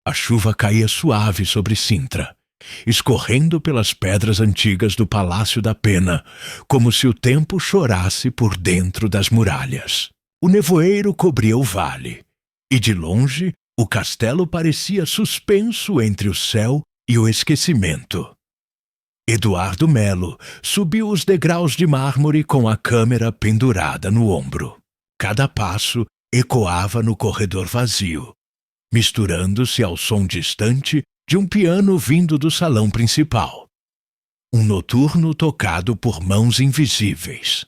A chuva caía suave sobre Sintra, escorrendo pelas pedras antigas do Palácio da Pena, como se o tempo chorasse por dentro das muralhas. O nevoeiro cobria o vale, e de longe o castelo parecia suspenso entre o céu e o esquecimento. Eduardo Melo subiu os degraus de mármore com a câmera pendurada no ombro. Cada passo ecoava no corredor vazio, misturando-se ao som distante de um piano vindo do salão principal. Um noturno tocado por mãos invisíveis.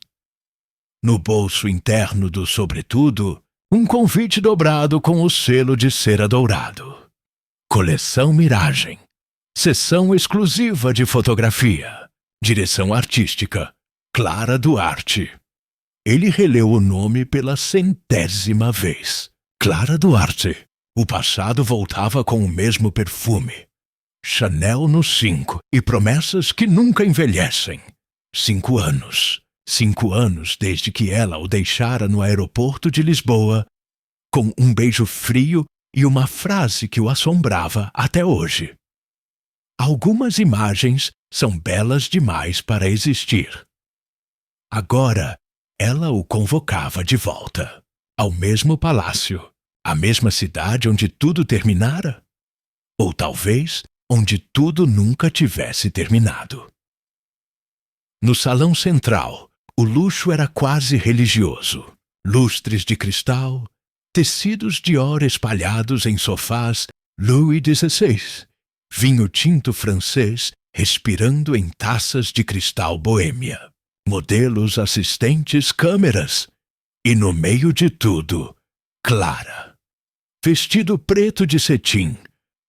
No bolso interno do sobretudo, um convite dobrado com o selo de cera dourado. Coleção Miragem. Sessão exclusiva de fotografia. Direção artística. Clara Duarte. Ele releu o nome pela 100ª vez. Clara Duarte. O passado voltava com o mesmo perfume. Chanel no 5 e promessas que nunca envelhecem. 5 anos. 5 anos desde que ela o deixara no aeroporto de Lisboa, com um beijo frio e uma frase que o assombrava até hoje. Algumas imagens são belas demais para existir. Agora, ela o convocava de volta, ao mesmo palácio, à mesma cidade onde tudo terminara? Ou talvez onde tudo nunca tivesse terminado. No salão central, o luxo era quase religioso. Lustres de cristal, tecidos de ouro espalhados em sofás Louis XVI, vinho tinto francês respirando em taças de cristal boêmia, modelos, assistentes, câmeras, e no meio de tudo, Clara. Vestido preto de cetim,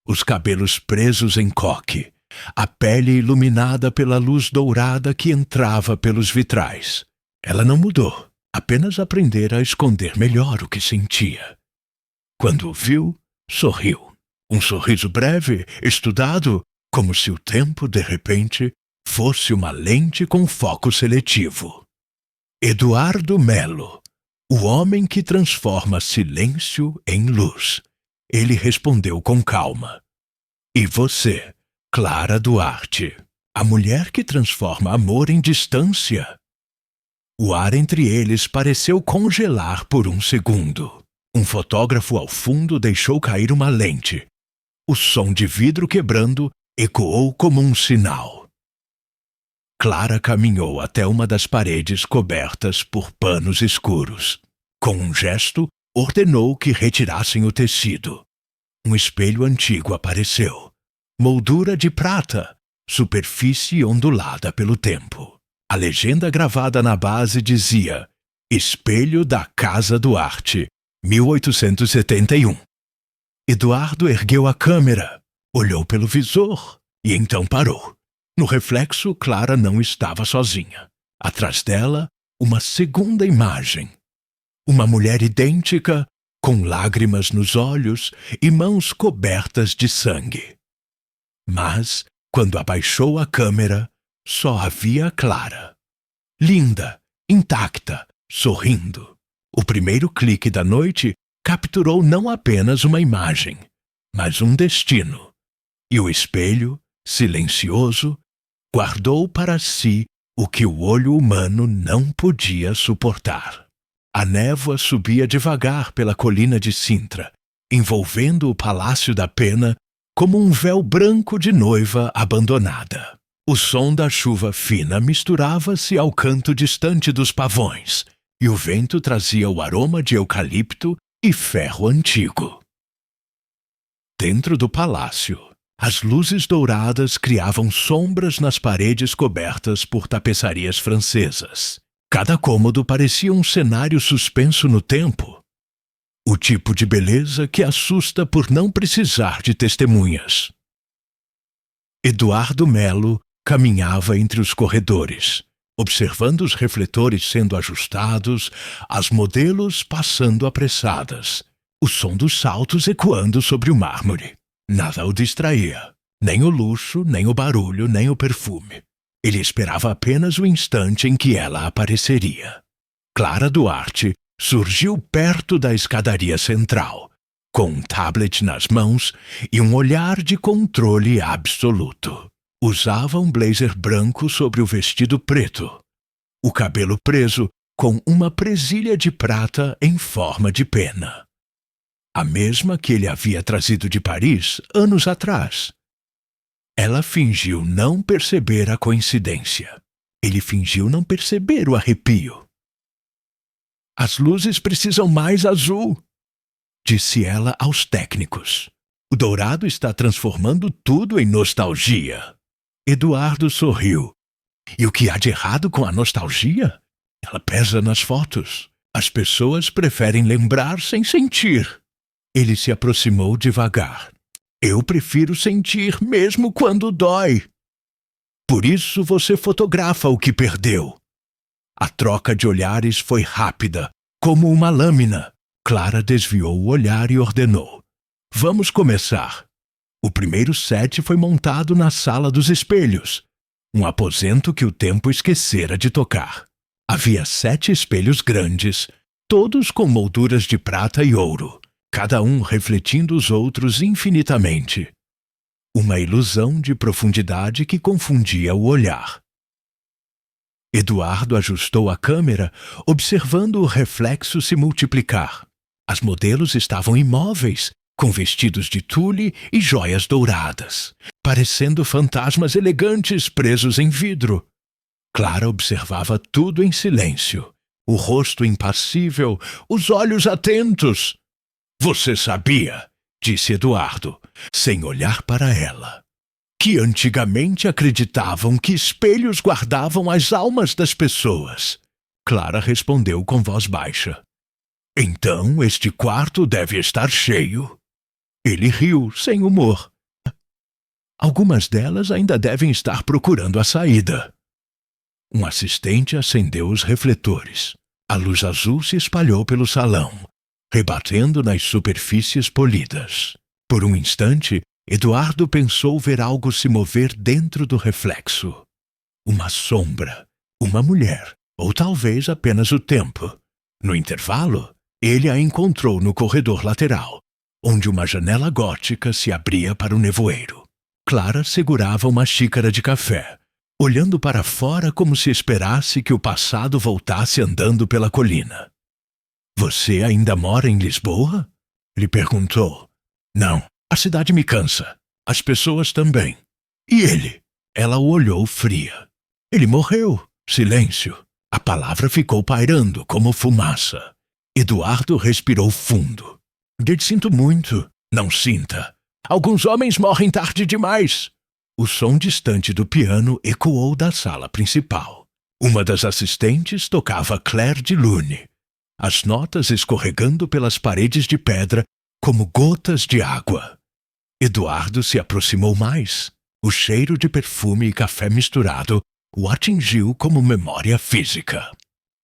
os cabelos presos em coque, a pele iluminada pela luz dourada que entrava pelos vitrais. Ela não mudou, apenas aprendera a esconder melhor o que sentia. Quando o viu, sorriu. Um sorriso breve, estudado, como se o tempo, de repente, fosse uma lente com foco seletivo. Eduardo Melo, o homem que transforma silêncio em luz. Ele respondeu com calma. E você, Clara Duarte, a mulher que transforma amor em distância? O ar entre eles pareceu congelar por um segundo. Um fotógrafo ao fundo deixou cair uma lente. O som de vidro quebrando ecoou como um sinal. Clara caminhou até uma das paredes cobertas por panos escuros. Com um gesto, ordenou que retirassem o tecido. Um espelho antigo apareceu. Moldura de prata, superfície ondulada pelo tempo. A legenda gravada na base dizia: Espelho da Casa Duarte, 1871. Eduardo ergueu a câmera, olhou pelo visor e então parou. No reflexo, Clara não estava sozinha. Atrás dela, uma segunda imagem. Uma mulher idêntica, com lágrimas nos olhos e mãos cobertas de sangue. Mas, quando abaixou a câmera, só havia Clara. Linda, intacta, sorrindo. O primeiro clique da noite capturou não apenas uma imagem, mas um destino. E o espelho, silencioso, guardou para si o que o olho humano não podia suportar. A névoa subia devagar pela colina de Sintra, envolvendo o Palácio da Pena como um véu branco de noiva abandonada. O som da chuva fina misturava-se ao canto distante dos pavões, e o vento trazia o aroma de eucalipto e ferro antigo. Dentro do palácio, as luzes douradas criavam sombras nas paredes cobertas por tapeçarias francesas. Cada cômodo parecia um cenário suspenso no tempo. O tipo de beleza que assusta por não precisar de testemunhas. Eduardo Melo caminhava entre os corredores, observando os refletores sendo ajustados, as modelos passando apressadas, o som dos saltos ecoando sobre o mármore. Nada o distraía, nem o luxo, nem o barulho, nem o perfume. Ele esperava apenas o instante em que ela apareceria. Clara Duarte surgiu perto da escadaria central, com um tablet nas mãos e um olhar de controle absoluto. Usava um blazer branco sobre o vestido preto, o cabelo preso com uma presilha de prata em forma de pena. A mesma que ele havia trazido de Paris anos atrás. Ela fingiu não perceber a coincidência. Ele fingiu não perceber o arrepio. As luzes precisam mais azul, disse ela aos técnicos. O dourado está transformando tudo em nostalgia. Eduardo sorriu. E o que há de errado com a nostalgia? Ela pesa nas fotos. As pessoas preferem lembrar sem sentir. Ele se aproximou devagar. Eu prefiro sentir mesmo quando dói. Por isso você fotografa o que perdeu. A troca de olhares foi rápida, como uma lâmina. Clara desviou o olhar e ordenou. Vamos começar. O primeiro set foi montado na sala dos espelhos, um aposento que o tempo esquecera de tocar. Havia 7 espelhos grandes, todos com molduras de prata e ouro, cada um refletindo os outros infinitamente. Uma ilusão de profundidade que confundia o olhar. Eduardo ajustou a câmera, observando o reflexo se multiplicar. As modelos estavam imóveis, com vestidos de tule e joias douradas, parecendo fantasmas elegantes presos em vidro. Clara observava tudo em silêncio, o rosto impassível, os olhos atentos. Você sabia, disse Eduardo, sem olhar para ela, que antigamente acreditavam que espelhos guardavam as almas das pessoas. Clara respondeu com voz baixa. Então este quarto deve estar cheio. Ele riu, sem humor. Algumas delas ainda devem estar procurando a saída. Um assistente acendeu os refletores. A luz azul se espalhou pelo salão, rebatendo nas superfícies polidas. Por um instante, Eduardo pensou ver algo se mover dentro do reflexo. Uma sombra, uma mulher, ou talvez apenas o tempo. No intervalo, ele a encontrou no corredor lateral, onde uma janela gótica se abria para o nevoeiro. Clara segurava uma xícara de café, olhando para fora como se esperasse que o passado voltasse andando pela colina. Você ainda mora em Lisboa? Lhe perguntou. Não, a cidade me cansa. As pessoas também. E ele? Ela o olhou fria. Ele morreu. Silêncio. A palavra ficou pairando como fumaça. Eduardo respirou fundo. Sinto muito. Não sinta. Alguns homens morrem tarde demais. O som distante do piano ecoou da sala principal. Uma das assistentes tocava Claire de Lune, as notas escorregando pelas paredes de pedra como gotas de água. Eduardo se aproximou mais. O cheiro de perfume e café misturado o atingiu como memória física.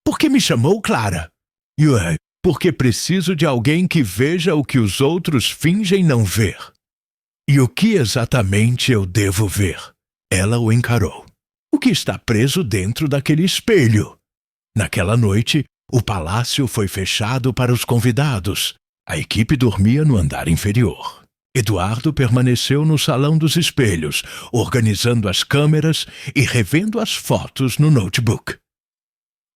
Por que me chamou, Clara? Porque preciso de alguém que veja o que os outros fingem não ver. E o que exatamente eu devo ver? Ela o encarou. O que está preso dentro daquele espelho? Naquela noite, o palácio foi fechado para os convidados. A equipe dormia no andar inferior. Eduardo permaneceu no salão dos espelhos, organizando as câmeras e revendo as fotos no notebook.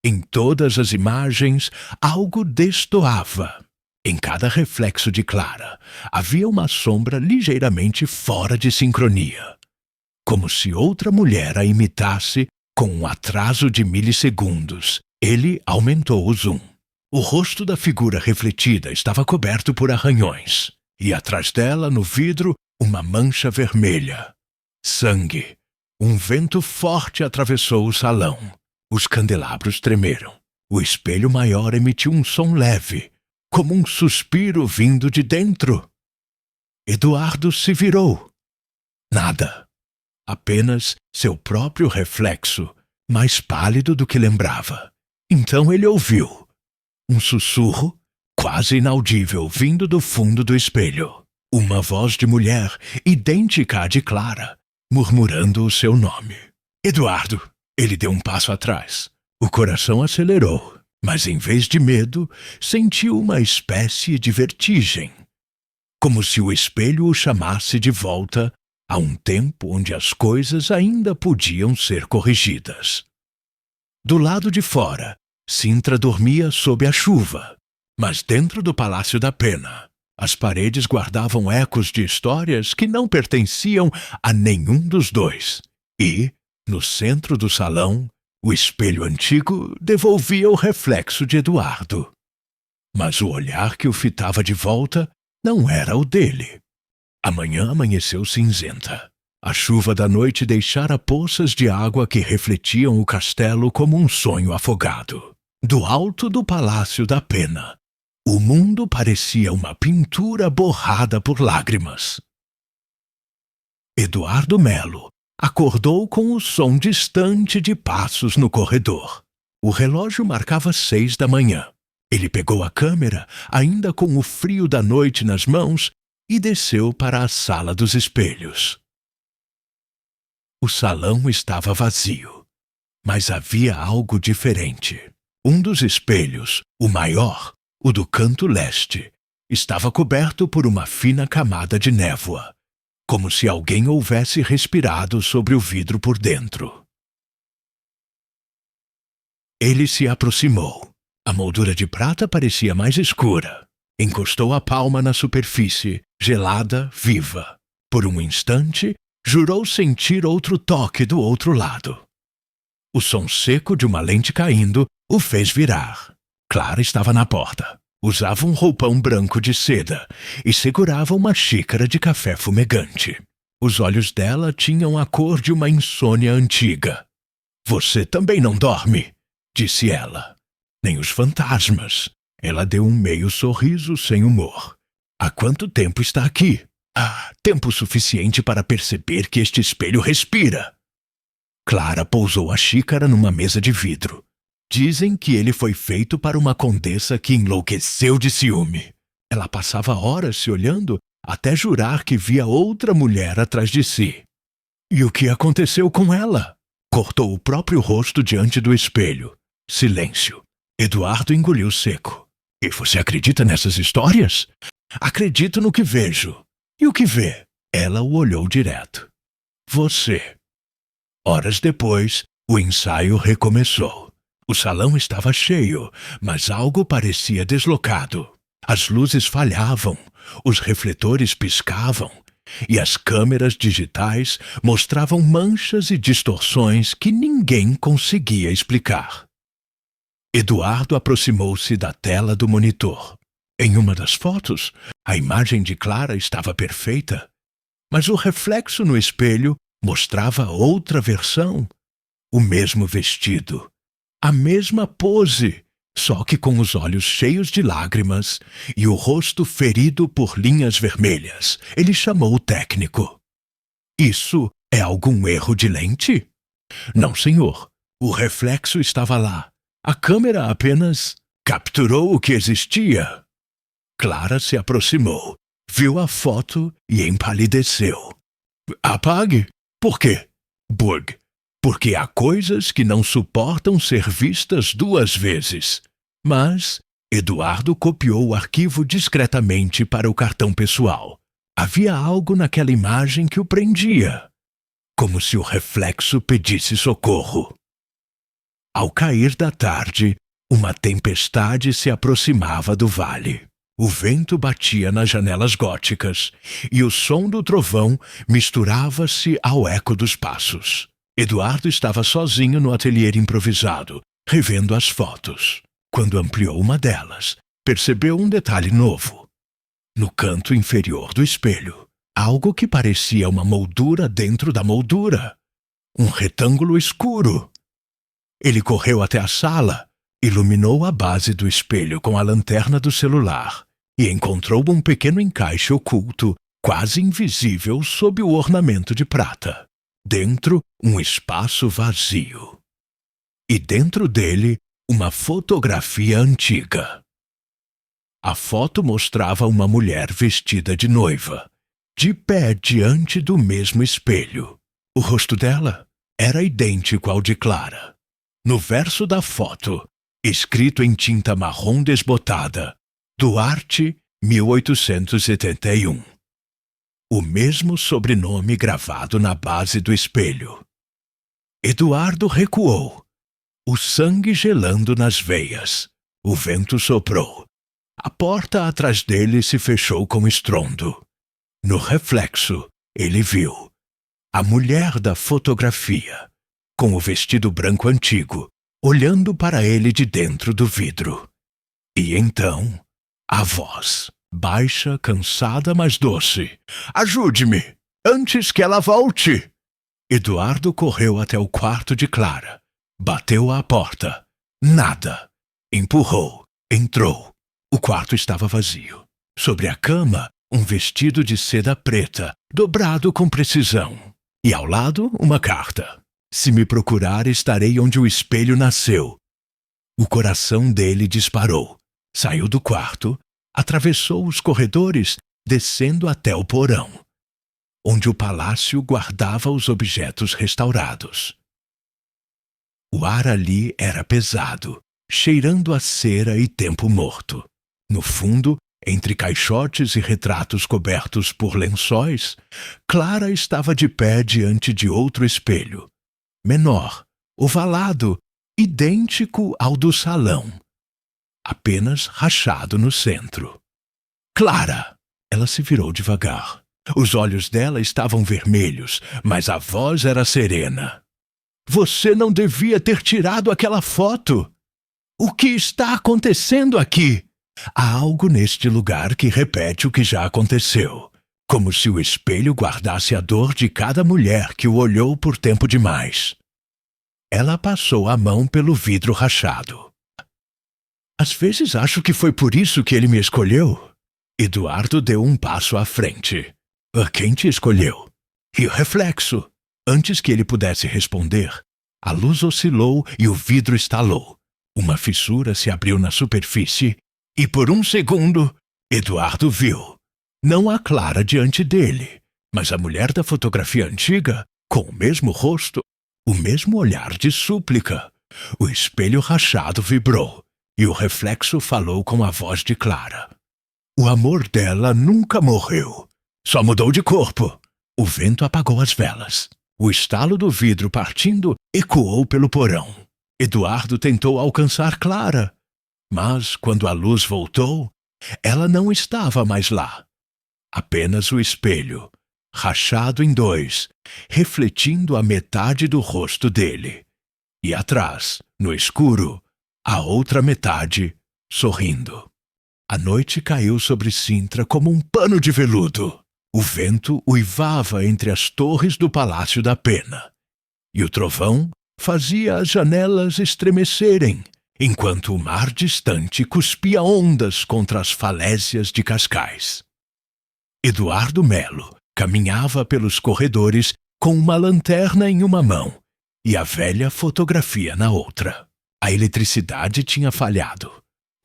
Em todas as imagens, algo destoava. Em cada reflexo de Clara, havia uma sombra ligeiramente fora de sincronia. Como se outra mulher a imitasse com um atraso de milissegundos. Ele aumentou o zoom. O rosto da figura refletida estava coberto por arranhões, e atrás dela, no vidro, uma mancha vermelha. Sangue. Um vento forte atravessou o salão. Os candelabros tremeram. O espelho maior emitiu um som leve, como um suspiro vindo de dentro. Eduardo se virou. Nada. Apenas seu próprio reflexo, mais pálido do que lembrava. Então ele ouviu. Um sussurro, quase inaudível, vindo do fundo do espelho. Uma voz de mulher, idêntica à de Clara, murmurando o seu nome. Eduardo! Ele deu um passo atrás. O coração acelerou, mas em vez de medo, sentiu uma espécie de vertigem. como se o espelho o chamasse de volta a um tempo onde as coisas ainda podiam ser corrigidas. Do lado de fora, Sintra dormia sob a chuva, mas dentro do Palácio da Pena, as paredes guardavam ecos de histórias que não pertenciam a nenhum dos dois, e, no centro do salão, o espelho antigo devolvia o reflexo de Eduardo. Mas o olhar que o fitava de volta não era o dele. A manhã amanheceu cinzenta. A chuva da noite deixara poças de água que refletiam o castelo como um sonho afogado. Do alto do Palácio da Pena, o mundo parecia uma pintura borrada por lágrimas. Eduardo Melo acordou com o som distante de passos no corredor. O relógio marcava 6 da manhã. Ele pegou a câmera, ainda com o frio da noite nas mãos, e desceu para a sala dos espelhos. O salão estava vazio, mas havia algo diferente. Um dos espelhos, o maior, o do canto leste, estava coberto por uma fina camada de névoa, como se alguém houvesse respirado sobre o vidro por dentro. Ele se aproximou. A moldura de prata parecia mais escura. Encostou a palma na superfície, gelada, viva. Por um instante, jurou sentir outro toque do outro lado. O som seco de uma lente caindo o fez virar. Clara estava na porta. Usava um roupão branco de seda e segurava uma xícara de café fumegante. Os olhos dela tinham a cor de uma insônia antiga. "Você também não dorme?" disse ela. "Nem os fantasmas." Ela deu um meio sorriso sem humor. "Há quanto tempo está aqui?" Tempo suficiente para perceber que este espelho respira." Clara pousou a xícara numa mesa de vidro. "Dizem que ele foi feito para uma condessa que enlouqueceu de ciúme." Ela passava horas se olhando até jurar que via outra mulher atrás de si. "E o que aconteceu com ela?" Cortou o próprio rosto diante do espelho. Silêncio. Eduardo engoliu seco. "E você acredita nessas histórias?" "Acredito no que vejo." "E o que vê?" Ela o olhou direto. "Você." Horas depois, o ensaio recomeçou. O salão estava cheio, mas algo parecia deslocado. As luzes falhavam, os refletores piscavam, e as câmeras digitais mostravam manchas e distorções que ninguém conseguia explicar. Eduardo aproximou-se da tela do monitor. Em uma das fotos, a imagem de Clara estava perfeita, mas o reflexo no espelho mostrava outra versão. O mesmo vestido, a mesma pose, só que com os olhos cheios de lágrimas e o rosto ferido por linhas vermelhas. Ele chamou o técnico. "Isso é algum erro de lente?" "Não, senhor. O reflexo estava lá. A câmera apenas capturou o que existia." Clara se aproximou, viu a foto e empalideceu. "Apague." "Por quê?" "Burg, porque há coisas que não suportam ser vistas 2 vezes." Mas Eduardo copiou o arquivo discretamente para o cartão pessoal. Havia algo naquela imagem que o prendia, como se o reflexo pedisse socorro. Ao cair da tarde, uma tempestade se aproximava do vale. O vento batia nas janelas góticas e o som do trovão misturava-se ao eco dos passos. Eduardo estava sozinho no ateliê improvisado, revendo as fotos. Quando ampliou uma delas, percebeu um detalhe novo. No canto inferior do espelho, algo que parecia uma moldura dentro da moldura. Um retângulo escuro. Ele correu até a sala, iluminou a base do espelho com a lanterna do celular e encontrou um pequeno encaixe oculto, quase invisível sob o ornamento de prata. Dentro, um espaço vazio. E dentro dele, uma fotografia antiga. A foto mostrava uma mulher vestida de noiva, de pé diante do mesmo espelho. O rosto dela era idêntico ao de Clara. No verso da foto, escrito em tinta marrom desbotada, "Duarte 1881. O mesmo sobrenome gravado na base do espelho. Eduardo recuou, o sangue gelando nas veias. O vento soprou. A porta atrás dele se fechou com estrondo. No reflexo, ele viu a mulher da fotografia, com o vestido branco antigo, olhando para ele de dentro do vidro. E então, a voz, baixa, cansada, mas doce. Ajude-me, antes que ela volte! Eduardo correu até o quarto de Clara. Bateu à porta. Nada. Empurrou. Entrou. O quarto estava vazio. Sobre a cama, um vestido de seda preta, dobrado com precisão. E ao lado, uma carta. Se me procurar, estarei onde o espelho nasceu. O coração dele disparou. Saiu do quarto, atravessou os corredores, descendo até o porão, onde o palácio guardava os objetos restaurados. O ar ali era pesado, cheirando a cera e tempo morto. No fundo, entre caixotes e retratos cobertos por lençóis, Clara estava de pé diante de outro espelho, menor, ovalado, idêntico ao do salão, apenas rachado no centro. Clara! Ela se virou devagar. Os olhos dela estavam vermelhos, mas a voz era serena. Você não devia ter tirado aquela foto! O que está acontecendo aqui? Há algo neste lugar que repete o que já aconteceu, como se o espelho guardasse a dor de cada mulher que o olhou por tempo demais. Ela passou a mão pelo vidro rachado. Às vezes acho que foi por isso que ele me escolheu. Eduardo deu um passo à frente. Quem te escolheu? E o reflexo? Antes que ele pudesse responder, a luz oscilou e o vidro estalou. Uma fissura se abriu na superfície e, por um segundo, Eduardo viu. Não a Clara diante dele, mas a mulher da fotografia antiga, com o mesmo rosto, o mesmo olhar de súplica. O espelho rachado vibrou e o reflexo falou com a voz de Clara. O amor dela nunca morreu. Só mudou de corpo. O vento apagou as velas. O estalo do vidro partindo ecoou pelo porão. Eduardo tentou alcançar Clara, mas quando a luz voltou, ela não estava mais lá. Apenas o espelho, rachado em dois, refletindo a metade do rosto dele. E atrás, no escuro, a outra metade, sorrindo. A noite caiu sobre Sintra como um pano de veludo. O vento uivava entre as torres do Palácio da Pena, e o trovão fazia as janelas estremecerem, enquanto o mar distante cuspia ondas contra as falésias de Cascais. Eduardo Melo caminhava pelos corredores com uma lanterna em uma mão e a velha fotografia na outra. A eletricidade tinha falhado.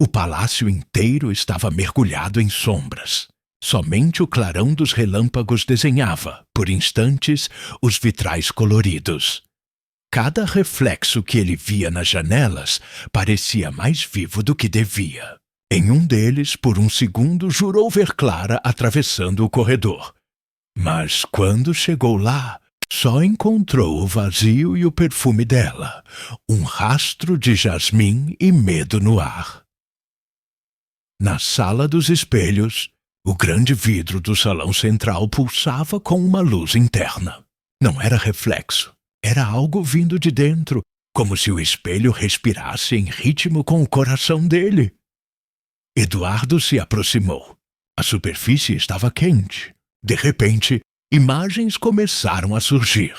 O palácio inteiro estava mergulhado em sombras. Somente o clarão dos relâmpagos desenhava, por instantes, os vitrais coloridos. Cada reflexo que ele via nas janelas parecia mais vivo do que devia. Em um deles, por um segundo, jurou ver Clara atravessando o corredor. Mas quando chegou lá, só encontrou o vazio e o perfume dela, um rastro de jasmim e medo no ar. Na sala dos espelhos, o grande vidro do salão central pulsava com uma luz interna. Não era reflexo, era algo vindo de dentro, como se o espelho respirasse em ritmo com o coração dele. Eduardo se aproximou. A superfície estava quente. De repente, imagens começaram a surgir.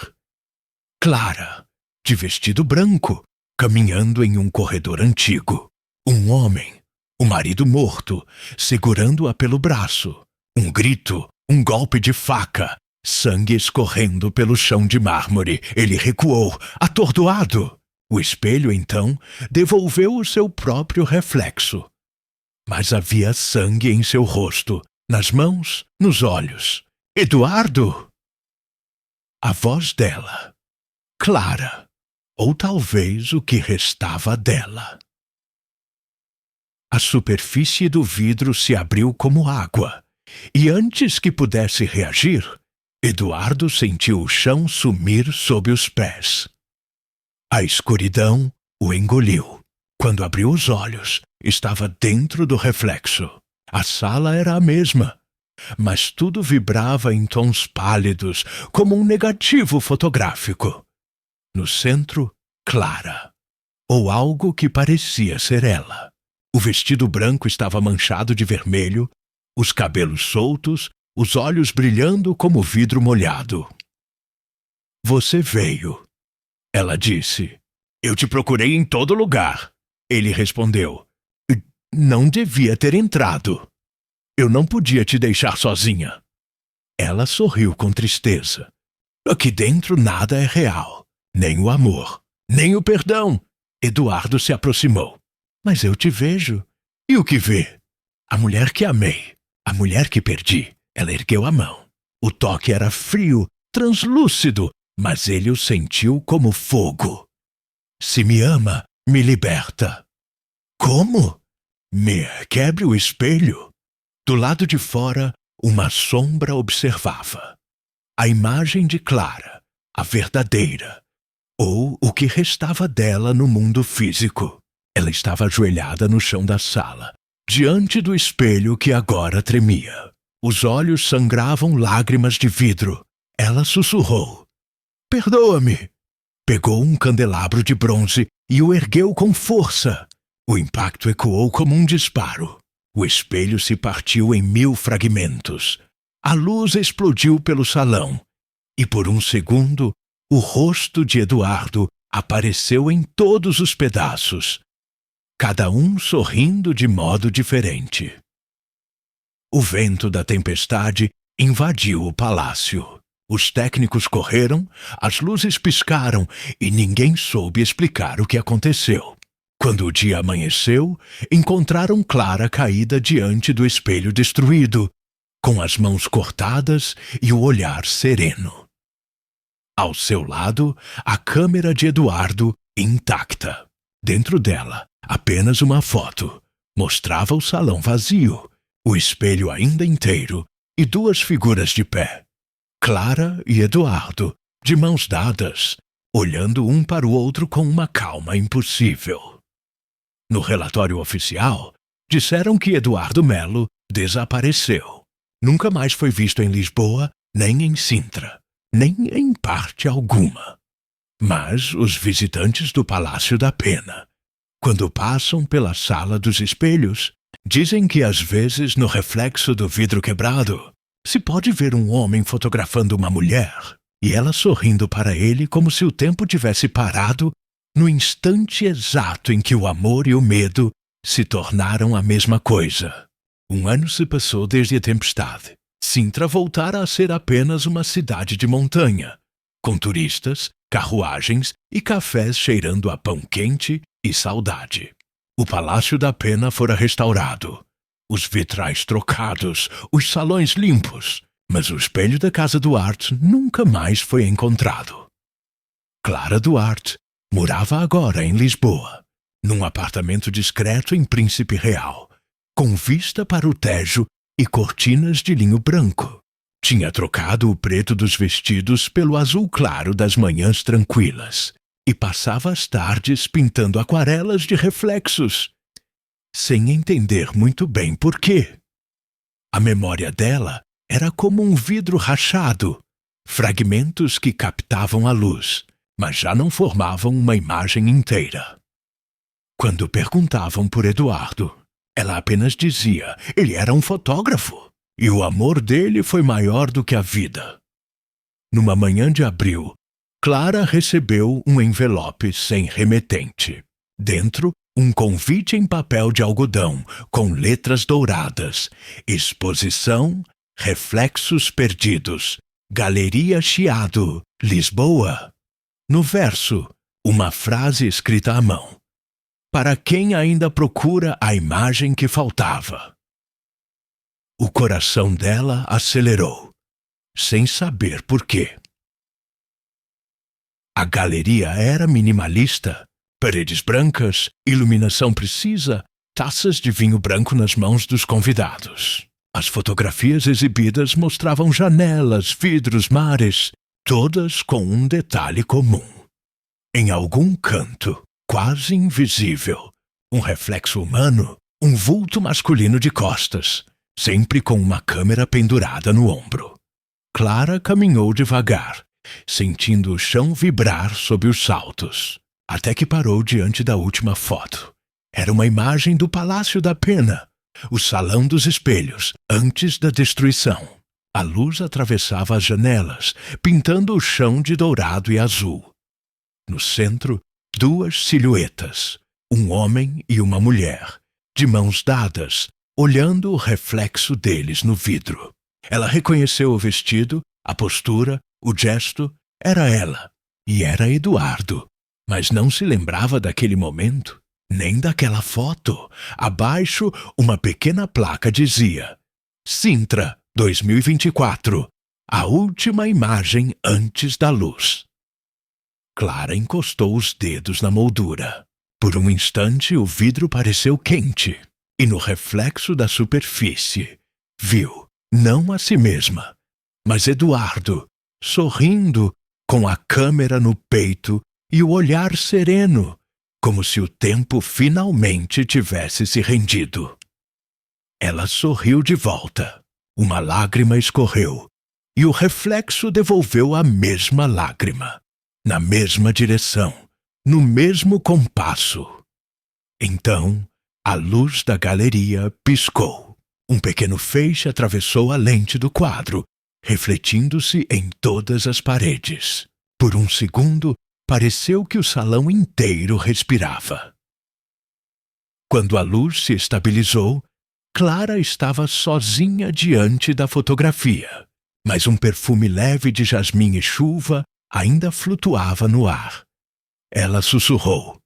Clara, de vestido branco, caminhando em um corredor antigo. Um homem, o marido morto, segurando-a pelo braço. Um grito, um golpe de faca, sangue escorrendo pelo chão de mármore. Ele recuou, atordoado. O espelho, então, devolveu o seu próprio reflexo. Mas havia sangue em seu rosto, nas mãos, nos olhos. Eduardo! A voz dela. Clara. Ou talvez o que restava dela. A superfície do vidro se abriu como água, e antes que pudesse reagir, Eduardo sentiu o chão sumir sob os pés. A escuridão o engoliu. Quando abriu os olhos, estava dentro do reflexo. A sala era a mesma, mas tudo vibrava em tons pálidos, como um negativo fotográfico. No centro, Clara, ou algo que parecia ser ela. O vestido branco estava manchado de vermelho, os cabelos soltos, os olhos brilhando como vidro molhado. Você veio, ela disse. Eu te procurei em todo lugar. Ele respondeu. Não devia ter entrado. Eu não podia te deixar sozinha. Ela sorriu com tristeza. Aqui dentro nada é real. Nem o amor, nem o perdão. Eduardo se aproximou. Mas eu te vejo. E o que vê? A mulher que amei. A mulher que perdi. Ela ergueu a mão. O toque era frio, translúcido, mas ele o sentiu como fogo. Se me ama, me liberta. Como? Quebre o espelho. Do lado de fora, uma sombra observava. A imagem de Clara, a verdadeira, ou o que restava dela no mundo físico. Ela estava ajoelhada no chão da sala, diante do espelho que agora tremia. Os olhos sangravam lágrimas de vidro. Ela sussurrou. Perdoa-me. Pegou um candelabro de bronze e o ergueu com força. O impacto ecoou como um disparo. O espelho se partiu em 1000 fragmentos. A luz explodiu pelo salão. E por um segundo, o rosto de Eduardo apareceu em todos os pedaços, cada um sorrindo de modo diferente. O vento da tempestade invadiu o palácio. Os técnicos correram, as luzes piscaram e ninguém soube explicar o que aconteceu. Quando o dia amanheceu, encontraram Clara caída diante do espelho destruído, com as mãos cortadas e o olhar sereno. Ao seu lado, a câmera de Eduardo intacta. Dentro dela, apenas uma foto. Mostrava o salão vazio, o espelho ainda inteiro e 2 figuras de pé. Clara e Eduardo, de mãos dadas, olhando um para o outro com uma calma impossível. No relatório oficial, disseram que Eduardo Melo desapareceu. Nunca mais foi visto em Lisboa, nem em Sintra, nem em parte alguma. Mas os visitantes do Palácio da Pena, quando passam pela Sala dos Espelhos, dizem que às vezes no reflexo do vidro quebrado se pode ver um homem fotografando uma mulher e ela sorrindo para ele como se o tempo tivesse parado no instante exato em que o amor e o medo se tornaram a mesma coisa. 1 ano se passou desde a tempestade. Sintra voltara a ser apenas uma cidade de montanha, com turistas, carruagens e cafés cheirando a pão quente e saudade. O Palácio da Pena fora restaurado, os vitrais trocados, os salões limpos, mas o espelho da casa Duarte nunca mais foi encontrado. Clara Duarte morava agora em Lisboa, num apartamento discreto em Príncipe Real, com vista para o Tejo e cortinas de linho branco. Tinha trocado o preto dos vestidos pelo azul claro das manhãs tranquilas e passava as tardes pintando aquarelas de reflexos, sem entender muito bem por quê. A memória dela era como um vidro rachado, fragmentos que captavam a luz, mas já não formavam uma imagem inteira. Quando perguntavam por Eduardo, ela apenas dizia: ele era um fotógrafo, e o amor dele foi maior do que a vida. Numa manhã de abril, Clara recebeu um envelope sem remetente. Dentro, um convite em papel de algodão, com letras douradas. Exposição Reflexos Perdidos. Galeria Chiado, Lisboa. No verso, uma frase escrita à mão. Para quem ainda procura a imagem que faltava. O coração dela acelerou, sem saber por quê. A galeria era minimalista, paredes brancas, iluminação precisa, taças de vinho branco nas mãos dos convidados. As fotografias exibidas mostravam janelas, vidros, mares, todas com um detalhe comum. Em algum canto, quase invisível, um reflexo humano, um vulto masculino de costas, sempre com uma câmera pendurada no ombro. Clara caminhou devagar, sentindo o chão vibrar sob os saltos, até que parou diante da última foto. Era uma imagem do Palácio da Pena, o Salão dos Espelhos, antes da destruição. A luz atravessava as janelas, pintando o chão de dourado e azul. No centro, duas silhuetas, um homem e uma mulher, de mãos dadas, olhando o reflexo deles no vidro. Ela reconheceu o vestido, a postura, o gesto. Era ela, e era Eduardo, mas não se lembrava daquele momento, nem daquela foto. Abaixo, uma pequena placa dizia: Sintra 2024, a última imagem antes da luz. Clara encostou os dedos na moldura. Por um instante o vidro pareceu quente, e no reflexo da superfície, viu, não a si mesma, mas Eduardo, sorrindo, com a câmera no peito e o olhar sereno, como se o tempo finalmente tivesse se rendido. Ela sorriu de volta. Uma lágrima escorreu, e o reflexo devolveu a mesma lágrima, na mesma direção, no mesmo compasso. Então, a luz da galeria piscou. Um pequeno feixe atravessou a lente do quadro, refletindo-se em todas as paredes. Por um segundo, pareceu que o salão inteiro respirava. Quando a luz se estabilizou, Clara estava sozinha diante da fotografia, mas um perfume leve de jasmim e chuva ainda flutuava no ar. Ela sussurrou: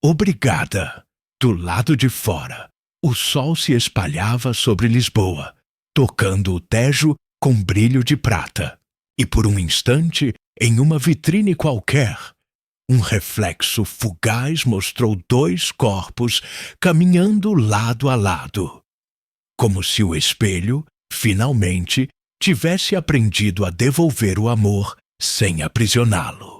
Obrigada. Do lado de fora, o sol se espalhava sobre Lisboa, tocando o Tejo com brilho de prata. E por um instante, em uma vitrine qualquer, um reflexo fugaz mostrou dois corpos caminhando lado a lado, como se o espelho, finalmente, tivesse aprendido a devolver o amor sem aprisioná-lo.